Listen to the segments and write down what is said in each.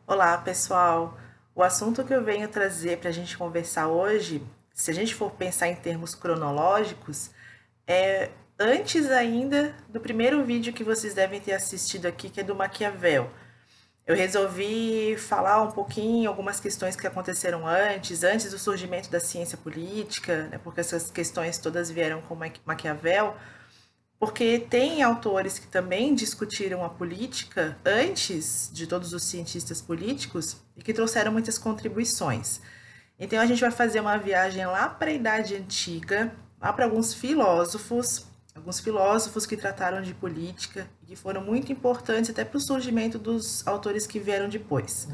Olá, pessoal. O assunto que eu venho trazer para a gente conversar hoje, se a gente for pensar em termos cronológicos, é antes ainda do primeiro vídeo que vocês devem ter assistido aqui, que é do Maquiavel. Eu resolvi falar um pouquinho algumas questões que aconteceram antes do surgimento da ciência política, né, porque essas questões todas vieram com Maquiavel. Porque tem autores que também discutiram a política antes de todos os cientistas políticos e que trouxeram muitas contribuições. Então a gente vai fazer uma viagem lá para a Idade Antiga, lá para alguns filósofos que trataram de política e que foram muito importantes até para o surgimento dos autores que vieram depois.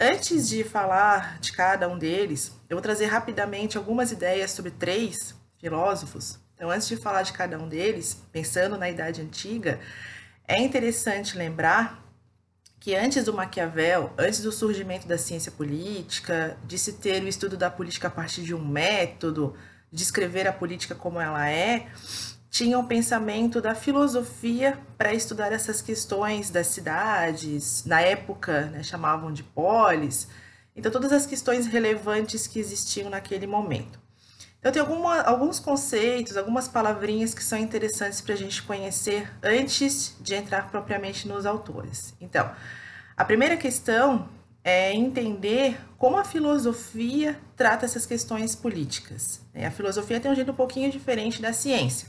Antes de falar de cada um deles, eu vou trazer rapidamente algumas ideias sobre três filósofos. Então, antes de falar de cada um deles, pensando na Idade Antiga, é interessante lembrar que antes do Maquiavel, antes do surgimento da ciência política, de se ter o estudo da política a partir de um método, de escrever a política como ela é, tinha um pensamento da filosofia para estudar essas questões das cidades, na época, né, chamavam de polis, então todas as questões relevantes que existiam naquele momento. Então tem alguns conceitos, algumas palavrinhas que são interessantes para a gente conhecer antes de entrar propriamente nos autores. Então, a primeira questão é entender como a filosofia trata essas questões políticas. A filosofia tem um jeito um pouquinho diferente da ciência.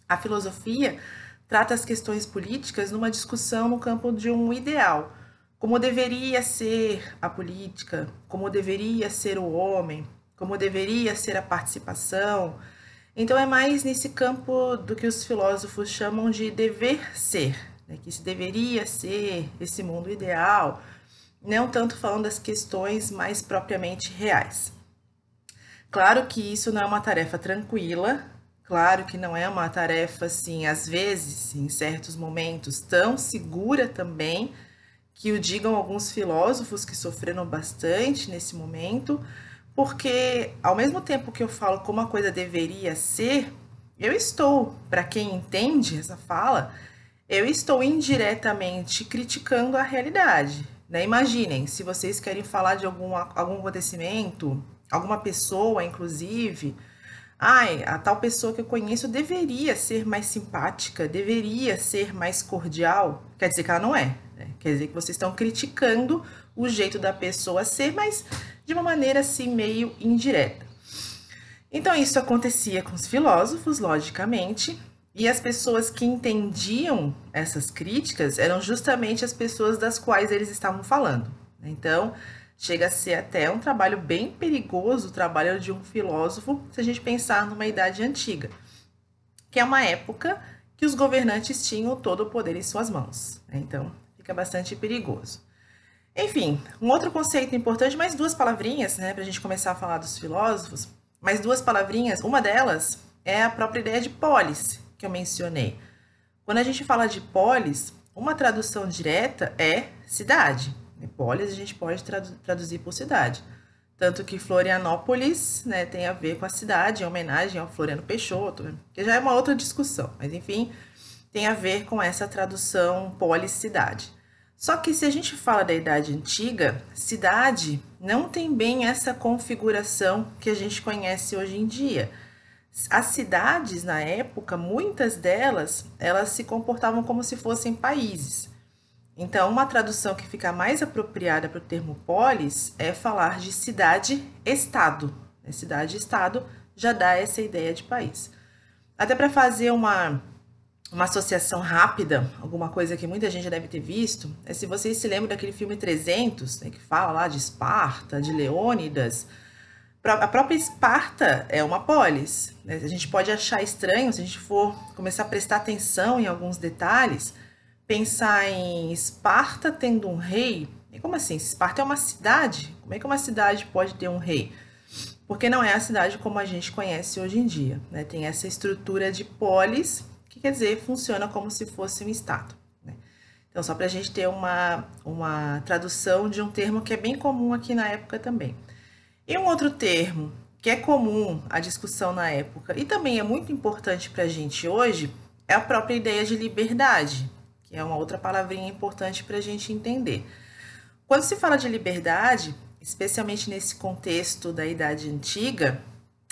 A filosofia trata as questões políticas numa discussão no campo de um ideal. Como deveria ser a política, como deveria ser o homem, como deveria ser a participação. Então é mais nesse campo do que os filósofos chamam de dever ser, né? Que se deveria ser esse mundo ideal, não tanto falando das questões mais propriamente reais. Claro que isso não é uma tarefa tranquila, claro que não é uma tarefa, assim, às vezes, em certos momentos, tão segura também, que o digam alguns filósofos que sofreram bastante nesse momento, porque ao mesmo tempo que eu falo como a coisa deveria ser, eu estou, para quem entende essa fala, eu estou indiretamente criticando a realidade, né? Imaginem, se vocês querem falar de algum acontecimento, alguma pessoa, inclusive, ai, a tal pessoa que eu conheço deveria ser mais simpática, deveria ser mais cordial. Quer dizer que ela não é, né? Quer dizer que vocês estão criticando o jeito da pessoa ser, mas de uma maneira assim meio indireta. Então isso acontecia com os filósofos, logicamente, e as pessoas que entendiam essas críticas eram justamente as pessoas das quais eles estavam falando. Então, chega a ser até um trabalho bem perigoso, o trabalho de um filósofo, se a gente pensar numa idade antiga, que é uma época que os governantes tinham todo o poder em suas mãos. Então, fica bastante perigoso. Enfim, um outro conceito importante, mais duas palavrinhas, né, para a gente começar a falar dos filósofos, mais duas palavrinhas, uma delas é a própria ideia de polis, que eu mencionei. Quando a gente fala de polis, uma tradução direta é cidade. Polis a gente pode traduzir por cidade. Tanto que Florianópolis, né, tem a ver com a cidade, em homenagem ao Floriano Peixoto, né, que já é uma outra discussão, mas enfim, tem a ver com essa tradução polis-cidade. Só que se a gente fala da Idade Antiga, cidade não tem bem essa configuração que a gente conhece hoje em dia. As cidades, na época, muitas delas, elas se comportavam como se fossem países. Então, uma tradução que fica mais apropriada para o termo polis é falar de cidade-estado. Cidade-estado já dá essa ideia de país. Até para fazer uma associação rápida, alguma coisa que muita gente já deve ter visto, é se vocês se lembram daquele filme 300, né, que fala lá de Esparta, de Leônidas. A própria Esparta é uma polis, né? A gente pode achar estranho, se a gente for começar a prestar atenção em alguns detalhes, pensar em Esparta tendo um rei. E como assim? Esparta é uma cidade? Como é que uma cidade pode ter um rei? Porque não é a cidade como a gente conhece hoje em dia, né? Tem essa estrutura de polis, que quer dizer, funciona como se fosse um estado, né? Então, só para a gente ter uma tradução de um termo que é bem comum aqui na época também. E um outro termo que é comum à discussão na época e também é muito importante para a gente hoje é a própria ideia de liberdade, que é uma outra palavrinha importante para a gente entender. Quando se fala de liberdade, especialmente nesse contexto da Idade Antiga,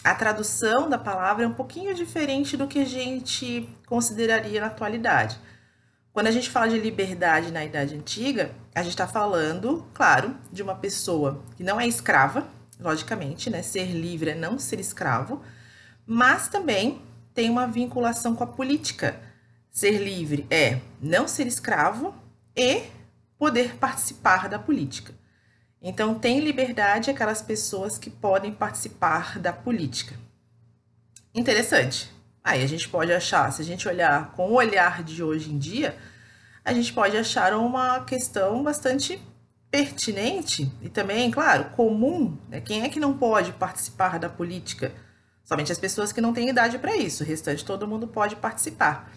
a tradução da palavra é um pouquinho diferente do que a gente consideraria na atualidade. Quando a gente fala de liberdade na Idade Antiga, a gente está falando, claro, de uma pessoa que não é escrava, logicamente, né? Ser livre é não ser escravo, mas também tem uma vinculação com a política. Ser livre é não ser escravo e poder participar da política. Então, tem liberdade aquelas pessoas que podem participar da política. Interessante. Aí a gente pode achar, se a gente olhar com o olhar de hoje em dia, a gente pode achar uma questão bastante pertinente e também, claro, comum, né? Quem é que não pode participar da política? Somente as pessoas que não têm idade para isso, o restante todo mundo pode participar.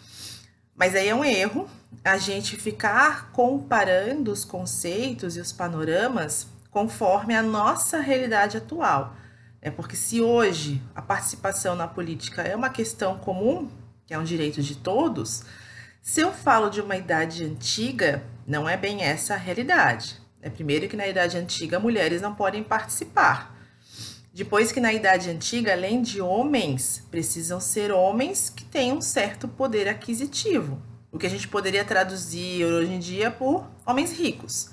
Mas aí é um erro a gente ficar comparando os conceitos e os panoramas conforme a nossa realidade atual. Porque se hoje a participação na política é uma questão comum, que é um direito de todos, se eu falo de uma idade antiga, não é bem essa a realidade. Primeiro que na idade antiga mulheres não podem participar. Depois que na idade antiga, além de homens, precisam ser homens que tenham um certo poder aquisitivo. O que a gente poderia traduzir hoje em dia por homens ricos.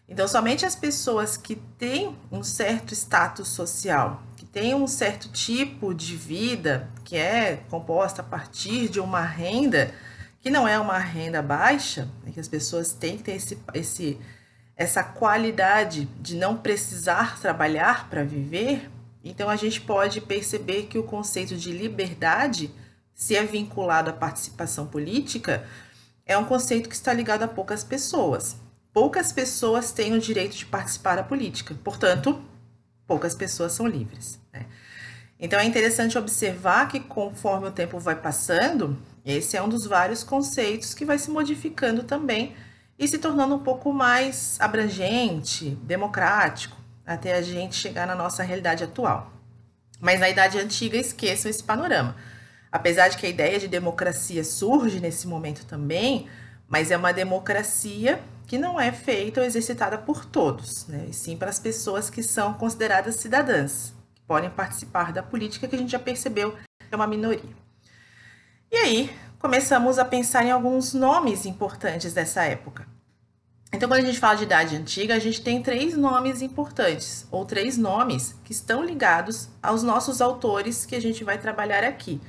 Então, somente as pessoas que têm um certo status social, que têm um certo tipo de vida, que é composta a partir de uma renda, que não é uma renda baixa, que as pessoas têm que ter essa qualidade de não precisar trabalhar para viver, então a gente pode perceber que o conceito de liberdade, se é vinculado à participação política, é um conceito que está ligado a poucas pessoas. Poucas pessoas têm o direito de participar da política, portanto, poucas pessoas são livres, né? Então é interessante observar que conforme o tempo vai passando, esse é um dos vários conceitos que vai se modificando também e se tornando um pouco mais abrangente, democrático, até a gente chegar na nossa realidade atual. Mas na Idade Antiga, esqueçam esse panorama. Apesar de que a ideia de democracia surge nesse momento também, mas é uma democracia que não é feita ou exercitada por todos, né? E sim para as pessoas que são consideradas cidadãs, que podem participar da política, que a gente já percebeu que é uma minoria. E aí, começamos a pensar em alguns nomes importantes dessa época. Então, quando a gente fala de Idade Antiga, a gente tem 3 nomes importantes, ou 3 nomes que estão ligados aos nossos autores que a gente vai trabalhar aqui.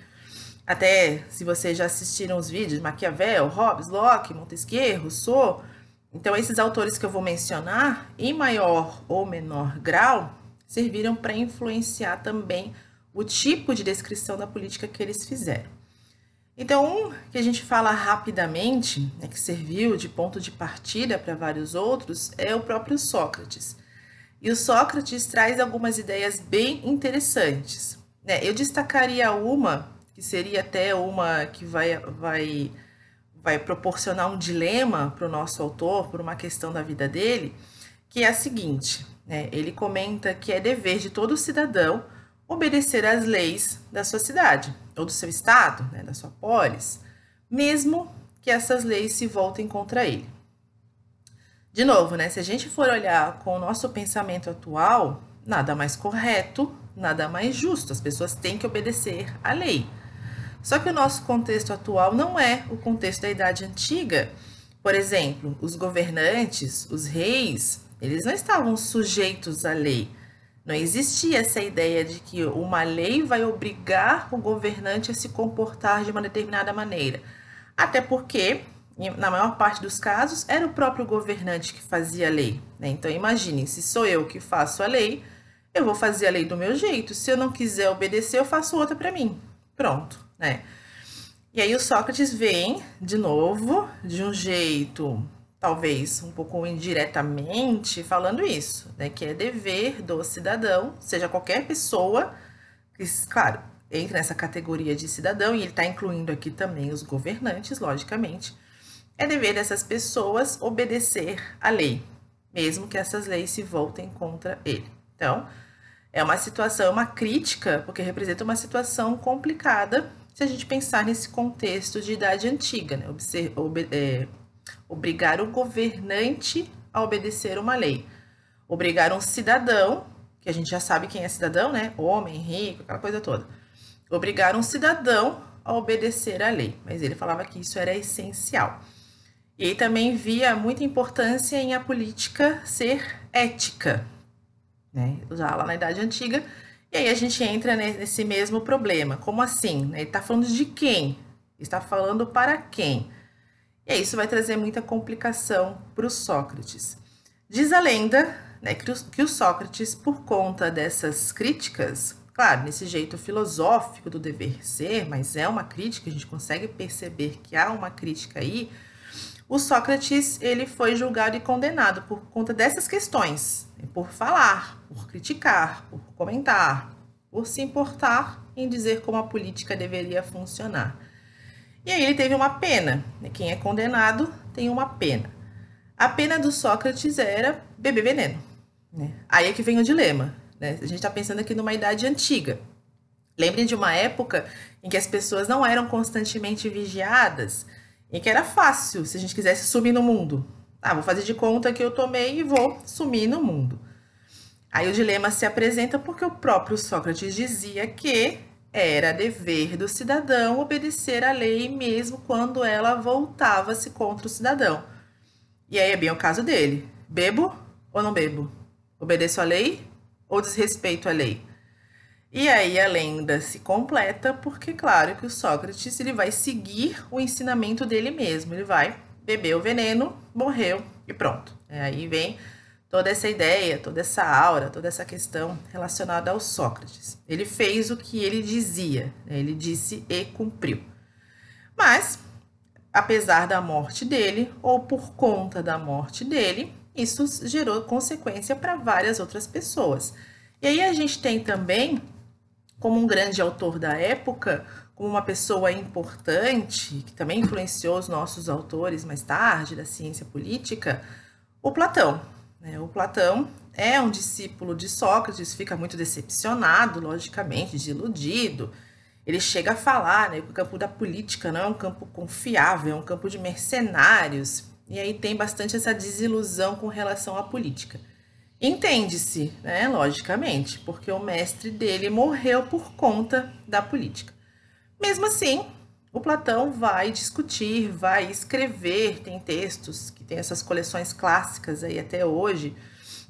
Até se vocês já assistiram os vídeos, Maquiavel, Hobbes, Locke, Montesquieu, Rousseau, então esses autores que eu vou mencionar, em maior ou menor grau, serviram para influenciar também o tipo de descrição da política que eles fizeram. Então, um que a gente fala rapidamente, né, que serviu de ponto de partida para vários outros, é o próprio Sócrates. E o Sócrates traz algumas ideias bem interessantes, né? Eu destacaria uma, que seria até uma que vai proporcionar um dilema para o nosso autor, por uma questão da vida dele, que é a seguinte, né? Ele comenta que é dever de todo cidadão obedecer às leis da sua cidade, ou do seu estado, né, da sua polis, mesmo que essas leis se voltem contra ele. De novo, né, se a gente for olhar com o nosso pensamento atual, nada mais correto, nada mais justo, as pessoas têm que obedecer à lei. Só que o nosso contexto atual não é o contexto da Idade Antiga. Por exemplo, os governantes, os reis, eles não estavam sujeitos à lei. Não existia essa ideia de que uma lei vai obrigar o governante a se comportar de uma determinada maneira. Até porque, na maior parte dos casos, era o próprio governante que fazia a lei, né? Então, imagine, se sou eu que faço a lei, eu vou fazer a lei do meu jeito. Se eu não quiser obedecer, eu faço outra para mim. Pronto, né? E aí o Sócrates vem, de novo, de um jeito talvez um pouco indiretamente, falando isso, né, que é dever do cidadão, seja qualquer pessoa, que, claro, entra nessa categoria de cidadão, e ele está incluindo aqui também os governantes, logicamente, é dever dessas pessoas obedecer à lei, mesmo que essas leis se voltem contra ele. Então, é uma situação, uma crítica, porque representa uma situação complicada se a gente pensar nesse contexto de Idade Antiga, né? Obrigar o governante a obedecer uma lei. Obrigar um cidadão, que a gente já sabe quem é cidadão, né? Homem, rico, aquela coisa toda. Obrigar um cidadão a obedecer à lei. Mas ele falava que isso era essencial. E ele também via muita importância em a política ser ética, né? Já lá na Idade Antiga. E aí a gente entra nesse mesmo problema. Como assim? Ele está falando de quem? Está falando para quem? E aí isso vai trazer muita complicação para o Sócrates. Diz a lenda, né, que o Sócrates, por conta dessas críticas, claro, nesse jeito filosófico do dever ser, mas é uma crítica, a gente consegue perceber que há uma crítica aí, o Sócrates ele foi julgado e condenado por conta dessas questões, por falar, por criticar, por comentar, por se importar em dizer como a política deveria funcionar. E aí ele teve uma pena, né? Quem é condenado tem uma pena. A pena do Sócrates era beber veneno, né? Aí é que vem o dilema, né? A gente está pensando aqui numa idade antiga. Lembrem de uma época em que as pessoas não eram constantemente vigiadas, em que era fácil, se a gente quisesse sumir no mundo. Ah, vou fazer de conta que eu tomei e vou sumir no mundo. Aí o dilema se apresenta porque o próprio Sócrates dizia que era dever do cidadão obedecer à lei mesmo quando ela voltava-se contra o cidadão. E aí é bem o caso dele. Bebo ou não bebo? Obedeço à lei ou desrespeito à lei? E aí a lenda se completa porque, claro, que o Sócrates ele vai seguir o ensinamento dele mesmo. Ele vai beber o veneno, morreu e pronto. Aí vem toda essa ideia, toda essa aura, toda essa questão relacionada ao Sócrates. Ele fez o que ele dizia, né? Ele disse e cumpriu. Mas, apesar da morte dele, ou por conta da morte dele, isso gerou consequência para várias outras pessoas. E aí a gente tem também, como um grande autor da época, como uma pessoa importante, que também influenciou os nossos autores mais tarde da ciência política, o Platão. O Platão é um discípulo de Sócrates, fica muito decepcionado, logicamente, desiludido. Ele chega a falar, né, que o campo da política não é um campo confiável, é um campo de mercenários. E aí tem bastante essa desilusão com relação à política. Entende-se, né, logicamente, porque o mestre dele morreu por conta da política. Mesmo assim, o Platão vai discutir, vai escrever, tem textos que tem essas coleções clássicas aí até hoje,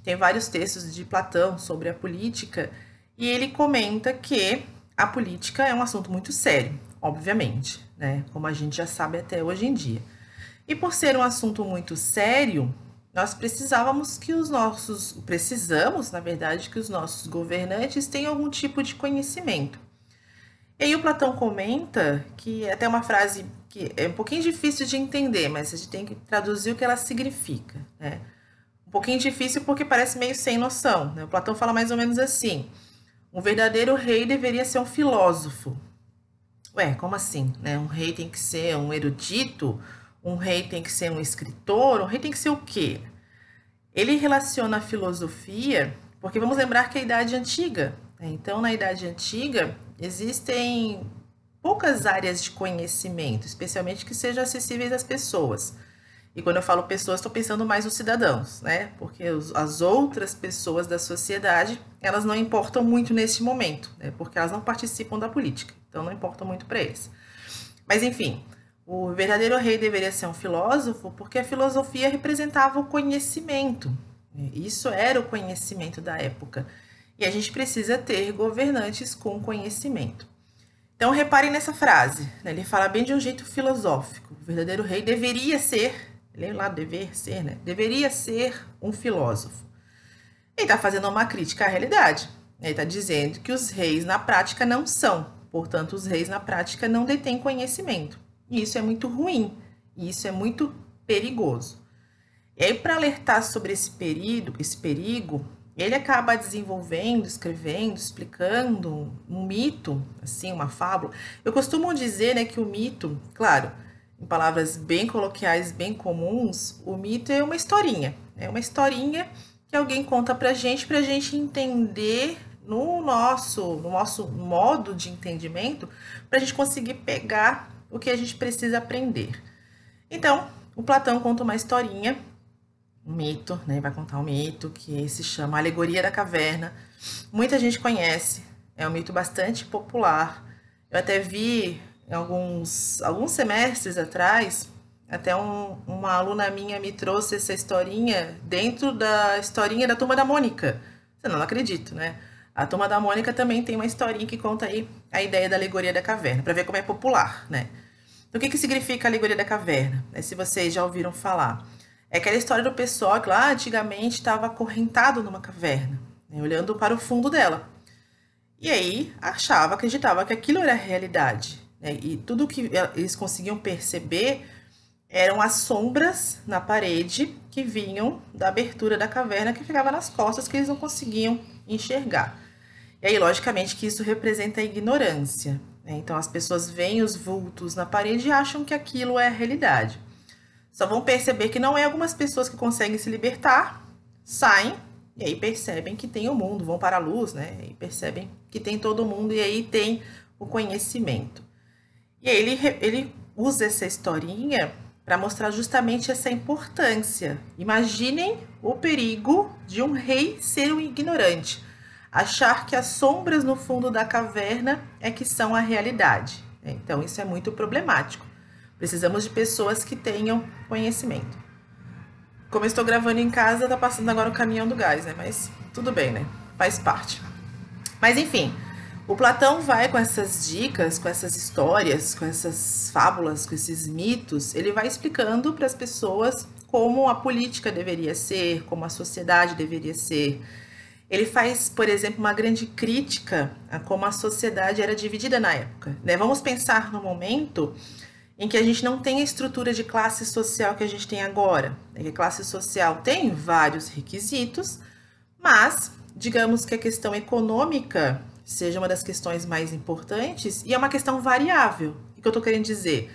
tem vários textos de Platão sobre a política, e ele comenta que a política é um assunto muito sério, obviamente, né, como a gente já sabe até hoje em dia. E por ser um assunto muito sério, nós precisamos, na verdade, que os nossos governantes tenham algum tipo de conhecimento. E aí o Platão comenta que é até uma frase que é um pouquinho difícil de entender, mas a gente tem que traduzir o que ela significa, né? Um pouquinho difícil porque parece meio sem noção, né? O Platão fala mais ou menos assim: um verdadeiro rei deveria ser um filósofo. Ué, como assim, né? Um rei tem que ser um erudito? Um rei tem que ser um escritor? Um rei tem que ser o quê? Ele relaciona a filosofia, porque vamos lembrar que é a Idade Antiga. Então, na Idade Antiga, existem poucas áreas de conhecimento, especialmente que sejam acessíveis às pessoas. E quando eu falo pessoas, estou pensando mais nos cidadãos, né? Porque as outras pessoas da sociedade, elas não importam muito nesse momento, né? Porque elas não participam da política, então não importam muito para eles. Mas, enfim, o verdadeiro rei deveria ser um filósofo porque a filosofia representava o conhecimento. Isso era o conhecimento da época. E a gente precisa ter governantes com conhecimento. Então, reparem nessa frase, né? Ele fala bem de um jeito filosófico. O verdadeiro rei deveria ser, lê lá, dever ser, né? Deveria ser um filósofo. Ele está fazendo uma crítica à realidade. Ele está dizendo que os reis na prática não são. Portanto, os reis na prática não detêm conhecimento. E isso é muito ruim. E isso é muito perigoso. E aí, para alertar sobre esse perigo, ele acaba desenvolvendo, escrevendo, explicando um mito, assim, uma fábula. Eu costumo dizer, né, que o mito, claro, em palavras bem coloquiais, bem comuns, o mito é uma historinha. É uma historinha que alguém conta pra gente entender no nosso modo de entendimento, pra gente conseguir pegar o que a gente precisa aprender. Então, o Platão conta uma historinha, um mito, né? Vai contar um mito que se chama Alegoria da Caverna. Muita gente conhece, é um mito bastante popular. Eu até vi alguns semestres atrás, até uma aluna minha me trouxe essa historinha dentro da historinha da Turma da Mônica. Eu não acredito, né? A Turma da Mônica também tem uma historinha que conta aí a ideia da alegoria da caverna, para ver como é popular, né? Então, o que significa a alegoria da caverna? Se vocês já ouviram falar. É aquela história do pessoal que lá antigamente estava acorrentado numa caverna, né, olhando para o fundo dela. E aí acreditava que aquilo era a realidade, né? E tudo que eles conseguiam perceber eram as sombras na parede que vinham da abertura da caverna que ficava nas costas que eles não conseguiam enxergar. E aí, logicamente, que isso representa a ignorância, né? Então, as pessoas veem os vultos na parede e acham que aquilo é a realidade. Só vão perceber que não é algumas pessoas que conseguem se libertar, saem e aí percebem que tem o mundo, vão para a luz, né? E percebem que tem todo mundo e aí tem o conhecimento. E aí ele usa essa historinha para mostrar justamente essa importância. Imaginem o perigo de um rei ser um ignorante, achar que as sombras no fundo da caverna é que são a realidade. Então isso é muito problemático. Precisamos de pessoas que tenham conhecimento. Como eu estou gravando em casa, tá passando agora o caminhão do gás, né? Mas tudo bem, né? Faz parte. Mas enfim, o Platão vai com essas dicas, com essas histórias, com essas fábulas, com esses mitos, ele vai explicando para as pessoas como a política deveria ser, como a sociedade deveria ser. Ele faz, por exemplo, uma grande crítica a como a sociedade era dividida na época, né? Vamos pensar no momento em que a gente não tem a estrutura de classe social que a gente tem agora. A classe social tem vários requisitos, mas digamos que a questão econômica seja uma das questões mais importantes e é uma questão variável. O que eu estou querendo dizer?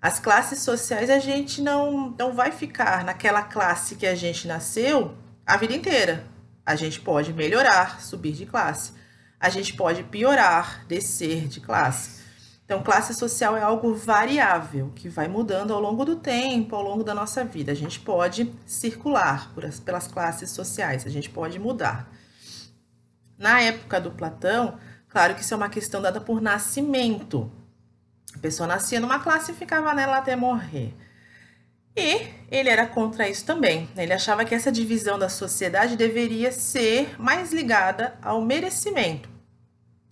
As classes sociais a gente não vai ficar naquela classe que a gente nasceu a vida inteira. A gente pode melhorar, subir de classe. A gente pode piorar, descer de classe. Então, classe social é algo variável, que vai mudando ao longo do tempo, ao longo da nossa vida. A gente pode circular pelas classes sociais, a gente pode mudar. Na época do Platão, claro que isso é uma questão dada por nascimento. A pessoa nascia numa classe e ficava nela até morrer. E ele era contra isso também. Ele achava que essa divisão da sociedade deveria ser mais ligada ao merecimento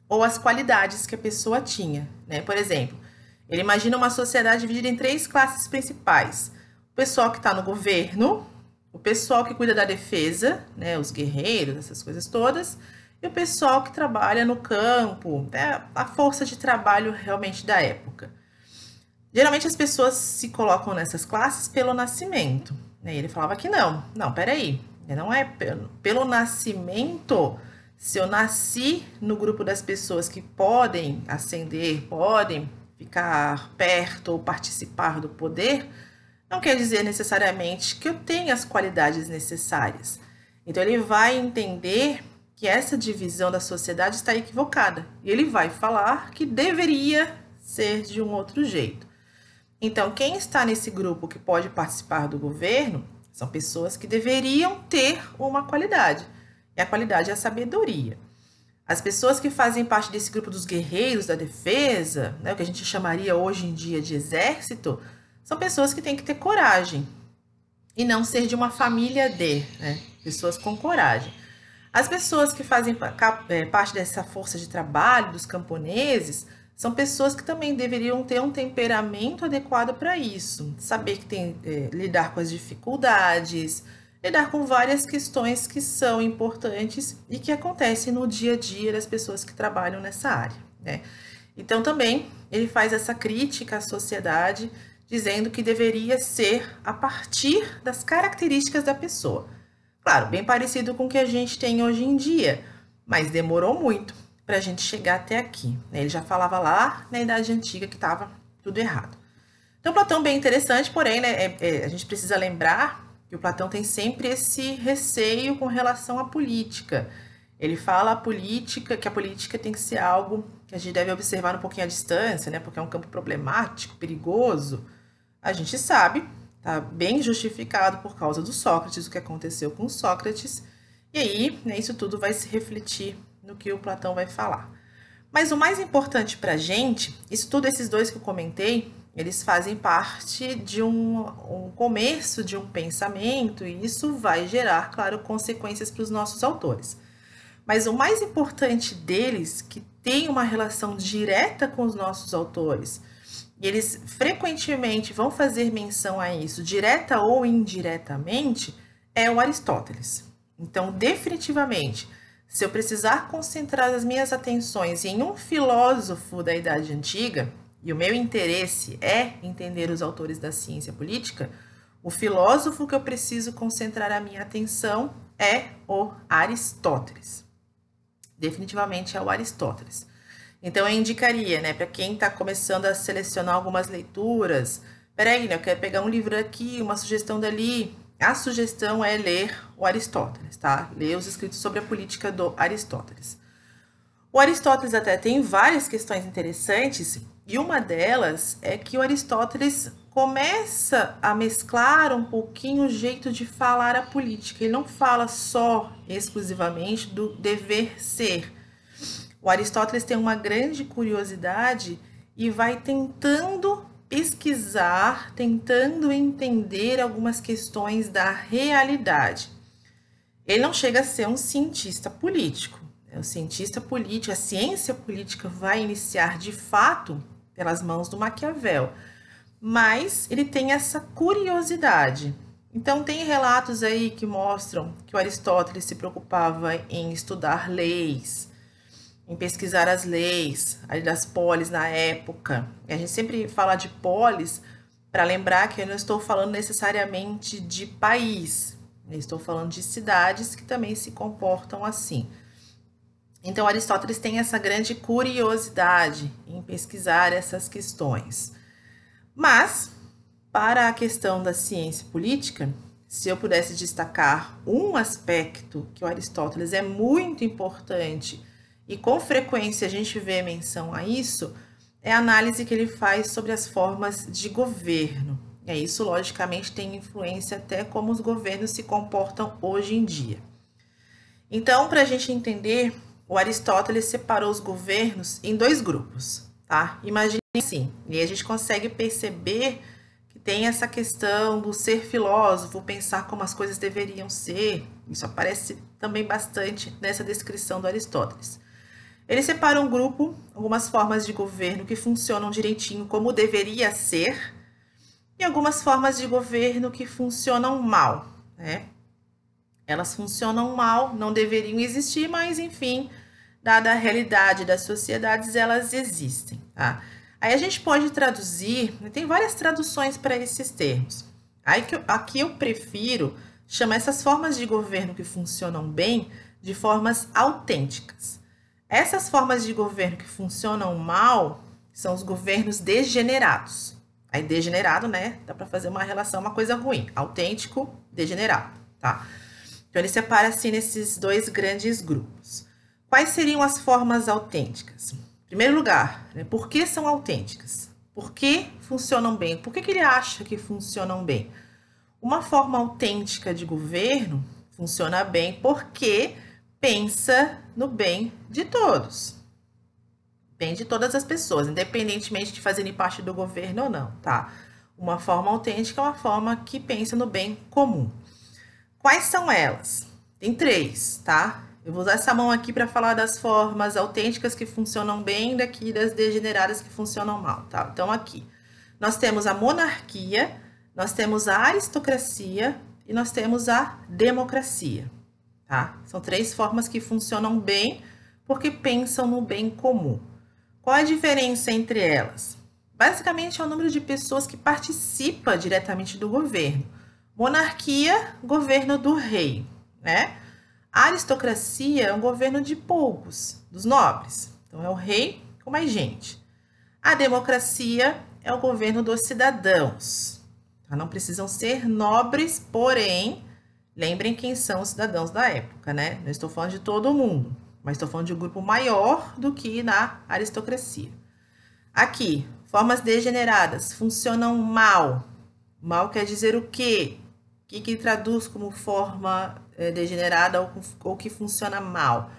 ou às qualidades que a pessoa tinha, né? Por exemplo, ele imagina uma sociedade dividida em 3 classes principais: o pessoal que está no governo, o pessoal que cuida da defesa, né, os guerreiros, essas coisas todas, e o pessoal que trabalha no campo, né, a força de trabalho realmente da época. Geralmente as pessoas se colocam nessas classes pelo nascimento, né? Ele falava que não, peraí, não é pelo nascimento. Se eu nasci no grupo das pessoas que podem ascender, podem ficar perto ou participar do poder, não quer dizer necessariamente que eu tenha as qualidades necessárias. Então ele vai entender que essa divisão da sociedade está equivocada e ele vai falar que deveria ser de um outro jeito. Então, quem está nesse grupo que pode participar do governo são pessoas que deveriam ter uma qualidade. E a qualidade é a sabedoria. As pessoas que fazem parte desse grupo dos guerreiros da defesa, né, o que a gente chamaria hoje em dia de exército, são pessoas que têm que ter coragem e não ser de uma família né, pessoas com coragem. As pessoas que fazem parte dessa força de trabalho, dos camponeses, são pessoas que também deveriam ter um temperamento adequado para isso, saber que tem lidar com as dificuldades, lidar com várias questões que são importantes e que acontecem no dia a dia das pessoas que trabalham nessa área, né? Então também ele faz essa crítica à sociedade, dizendo que deveria ser a partir das características da pessoa. Claro, bem parecido com o que a gente tem hoje em dia, mas demorou muito para a gente chegar até aqui, né? Ele já falava lá na Idade Antiga que estava tudo errado. Então, Platão bem interessante, porém, né, a gente precisa lembrar que o Platão tem sempre esse receio com relação à política. Ele fala que a política tem que ser algo que a gente deve observar um pouquinho à distância, né? Porque é um campo problemático, perigoso. A gente sabe, tá bem justificado por causa do Sócrates, o que aconteceu com Sócrates, e aí, né, isso tudo vai se refletir no que o Platão vai falar. Mas o mais importante para a gente, isso tudo, esses dois que eu comentei, eles fazem parte de um começo de um pensamento, e isso vai gerar, claro, consequências para os nossos autores. Mas o mais importante deles, que tem uma relação direta com os nossos autores, e eles frequentemente vão fazer menção a isso, direta ou indiretamente, é o Aristóteles. Então, definitivamente, se eu precisar concentrar as minhas atenções em um filósofo da Idade Antiga, e o meu interesse é entender os autores da ciência política, o filósofo que eu preciso concentrar a minha atenção é o Aristóteles. Definitivamente é o Aristóteles. Então eu indicaria, né, para quem está começando a selecionar algumas leituras, peraí, né, eu quero pegar um livro aqui, uma sugestão dali. A sugestão é ler o Aristóteles, tá? Ler os escritos sobre a política do Aristóteles. O Aristóteles até tem várias questões interessantes, e uma delas é que o Aristóteles começa a mesclar um pouquinho o jeito de falar a política. Ele não fala só exclusivamente do dever ser. O Aristóteles tem uma grande curiosidade e vai tentando pesquisar, tentando entender algumas questões da realidade. Ele não chega a ser um cientista político. O cientista político, a ciência política vai iniciar de fato pelas mãos do Maquiavel, mas ele tem essa curiosidade. Então tem relatos aí que mostram que o Aristóteles se preocupava em estudar leis, em pesquisar as leis ali das polis na época. E a gente sempre fala de polis para lembrar que eu não estou falando necessariamente de país, eu estou falando de cidades que também se comportam assim. Então Aristóteles tem essa grande curiosidade em pesquisar essas questões. Mas, para a questão da ciência política, se eu pudesse destacar um aspecto que o Aristóteles é muito importante e com frequência a gente vê menção a isso, é a análise que ele faz sobre as formas de governo. E isso, logicamente, tem influência até como os governos se comportam hoje em dia. Então, para a gente entender, o Aristóteles separou os governos em dois grupos, tá? Imagine assim, e a gente consegue perceber que tem essa questão do ser filósofo, pensar como as coisas deveriam ser. Isso aparece também bastante nessa descrição do Aristóteles. Ele separa um grupo, algumas formas de governo que funcionam direitinho como deveria ser, e algumas formas de governo que funcionam mal, né? Elas funcionam mal, não deveriam existir, mas enfim, dada a realidade das sociedades, elas existem, tá? Aí a gente pode traduzir, tem várias traduções para esses termos. Aqui eu prefiro chamar essas formas de governo que funcionam bem de formas autênticas. Essas formas de governo que funcionam mal são os governos degenerados. Aí degenerado, né? Dá para fazer uma relação, uma coisa ruim. Autêntico, degenerado, tá? Então ele separa assim nesses dois grandes grupos. Quais seriam as formas autênticas? Em primeiro lugar, né, por que são autênticas? Por que funcionam bem? Por que ele acha que funcionam bem? Uma forma autêntica de governo funciona bem porque pensa no bem de todos. Bem de todas as pessoas, independentemente de fazerem parte do governo ou não, tá? Uma forma autêntica é uma forma que pensa no bem comum. Quais são elas? Tem 3, tá? Eu vou usar essa mão aqui para falar das formas autênticas que funcionam bem, daqui das degeneradas que funcionam mal, tá? Então aqui, nós temos a monarquia, nós temos a aristocracia e nós temos a democracia. Tá? São 3 formas que funcionam bem porque pensam no bem comum. Qual a diferença entre elas? Basicamente é o número de pessoas que participa diretamente do governo. Monarquia, governo do rei, né? A aristocracia é um governo de poucos, dos nobres. Então é o rei com mais gente. A democracia é o governo dos cidadãos. Tá? Não precisam ser nobres, porém lembrem quem são os cidadãos da época, né? Não estou falando de todo mundo, mas estou falando de um grupo maior do que na aristocracia. Aqui, formas degeneradas funcionam mal. Mal quer dizer o quê? O que traduz como forma degenerada ou que funciona mal?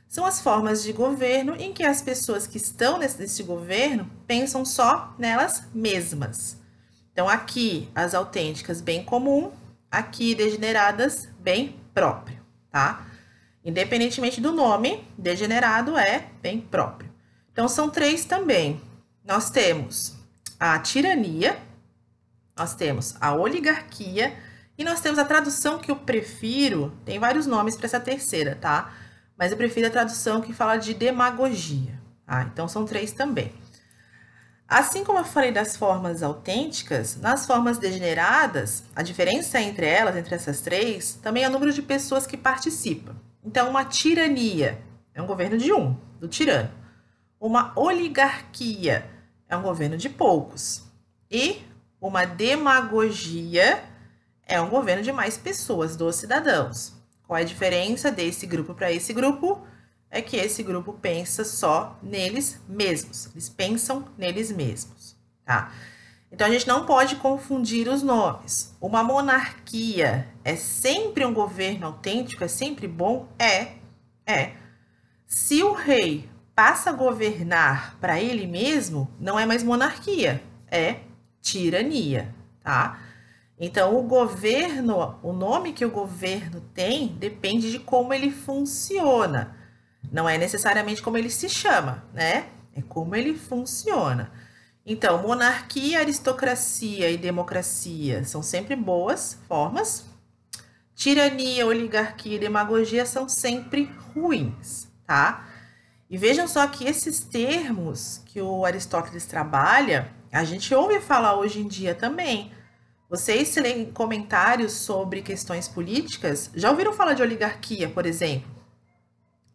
São as formas de governo em que as pessoas que estão nesse governo pensam só nelas mesmas. Então, aqui, as autênticas, bem comum, aqui, degeneradas, bem próprio, tá? Independentemente do nome, degenerado é bem próprio. Então, são três também. Nós temos a tirania, nós temos a oligarquia e nós temos a tradução que eu prefiro, tem vários nomes para essa terceira, tá? Mas eu prefiro a tradução que fala de demagogia, tá? Então, são três também. Assim como eu falei das formas autênticas, nas formas degeneradas, a diferença entre elas, entre essas três, também é o número de pessoas que participam. Então, uma tirania é um governo de um, do tirano. Uma oligarquia é um governo de poucos. E uma demagogia é um governo de mais pessoas, dos cidadãos. Qual é a diferença desse grupo para esse grupo? É que esse grupo pensa só neles mesmos. Eles pensam neles mesmos, tá? Então, a gente não pode confundir os nomes. Uma monarquia é sempre um governo autêntico? É sempre bom? É. Se o rei passa a governar para ele mesmo, não é mais monarquia, é tirania, tá? Então, o governo, o nome que o governo tem, depende de como ele funciona. Não é necessariamente como ele se chama, né? É como ele funciona. Então, monarquia, aristocracia e democracia são sempre boas formas. Tirania, oligarquia e demagogia são sempre ruins, tá? E vejam só que esses termos que o Aristóteles trabalha, a gente ouve falar hoje em dia também. Vocês, se leem comentários sobre questões políticas, já ouviram falar de oligarquia, por exemplo?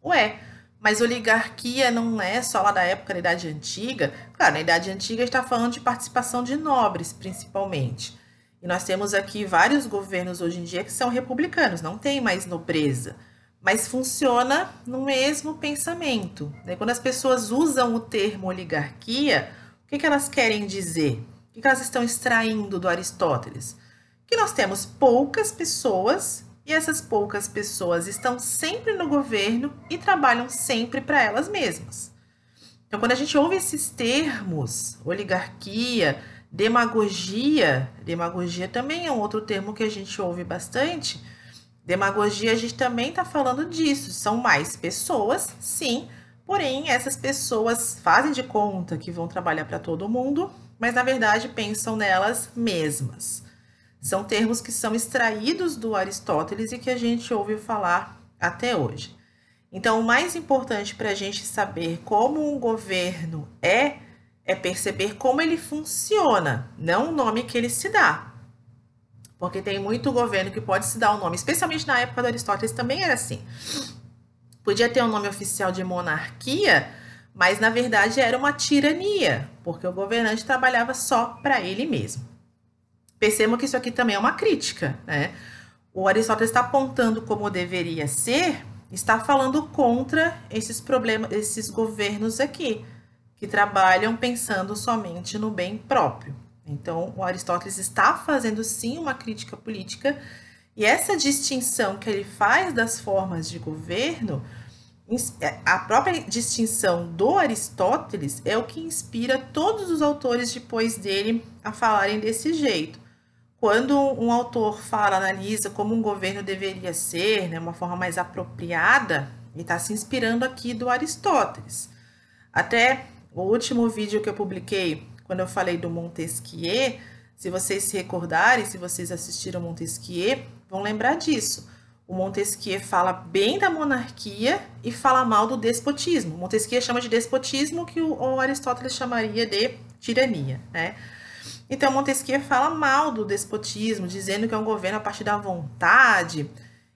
Ué, mas oligarquia não é só lá da época da Idade Antiga? Claro, na Idade Antiga a gente está falando de participação de nobres, principalmente. E nós temos aqui vários governos hoje em dia que são republicanos, não tem mais nobreza. Mas funciona no mesmo pensamento, né? Quando as pessoas usam o termo oligarquia, o que elas querem dizer? O que elas estão extraindo do Aristóteles? Que nós temos poucas pessoas e essas poucas pessoas estão sempre no governo e trabalham sempre para elas mesmas. Então, quando a gente ouve esses termos, oligarquia, demagogia também é um outro termo que a gente ouve bastante. Demagogia, a gente também está falando disso. São mais pessoas, sim, porém, essas pessoas fazem de conta que vão trabalhar para todo mundo, mas na verdade pensam nelas mesmas. São termos que são extraídos do Aristóteles e que a gente ouve falar até hoje. Então, o mais importante para a gente saber como um governo é perceber como ele funciona, não o nome que ele se dá. Porque tem muito governo que pode se dar um nome, especialmente na época do Aristóteles também era assim. Podia ter um nome oficial de monarquia, mas na verdade era uma tirania, porque o governante trabalhava só para ele mesmo. Percebam que isso aqui também é uma crítica, né? O Aristóteles está apontando como deveria ser, está falando contra esses problemas, esses governos aqui, que trabalham pensando somente no bem próprio. Então, o Aristóteles está fazendo sim uma crítica política, e essa distinção que ele faz das formas de governo, a própria distinção do Aristóteles é o que inspira todos os autores depois dele a falarem desse jeito. Quando um autor fala, analisa como um governo deveria ser, né, uma forma mais apropriada, ele está se inspirando aqui do Aristóteles. Até o último vídeo que eu publiquei, quando eu falei do Montesquieu, se vocês se recordarem, se vocês assistiram Montesquieu, vão lembrar disso. O Montesquieu fala bem da monarquia e fala mal do despotismo. Montesquieu chama de despotismo que o Aristóteles chamaria de tirania, né? Então, Montesquieu fala mal do despotismo, dizendo que é um governo a partir da vontade.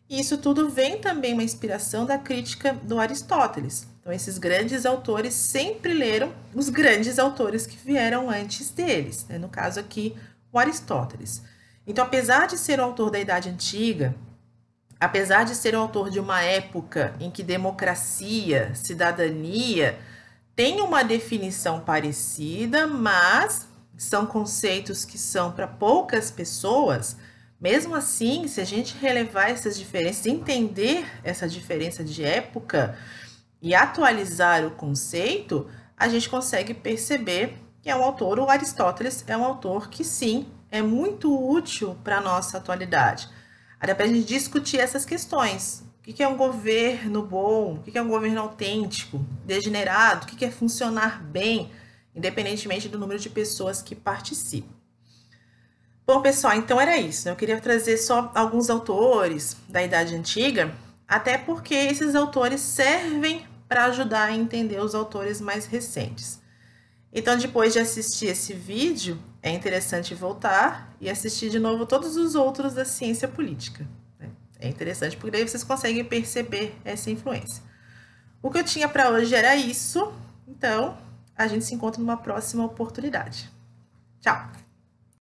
E isso tudo vem também uma inspiração da crítica do Aristóteles. Então, esses grandes autores sempre leram os grandes autores que vieram antes deles, né? No caso aqui, o Aristóteles. Então, apesar de ser o autor da Idade Antiga, apesar de ser o autor de uma época em que democracia, cidadania tem uma definição parecida, mas são conceitos que são para poucas pessoas, mesmo assim, se a gente relevar essas diferenças, entender essa diferença de época e atualizar o conceito, a gente consegue perceber que é um autor, o Aristóteles é um autor que sim, é muito útil para a nossa atualidade. Até para a gente discutir essas questões. O que é um governo bom? O que é um governo autêntico, degenerado? O que é funcionar bem, independentemente do número de pessoas que participam? Bom, pessoal, então era isso. Eu queria trazer só alguns autores da Idade Antiga, até porque esses autores servem para ajudar a entender os autores mais recentes. Então, depois de assistir esse vídeo, é interessante voltar e assistir de novo todos os outros da ciência política. É interessante porque daí vocês conseguem perceber essa influência. O que eu tinha para hoje era isso. Então, a gente se encontra numa próxima oportunidade. Tchau!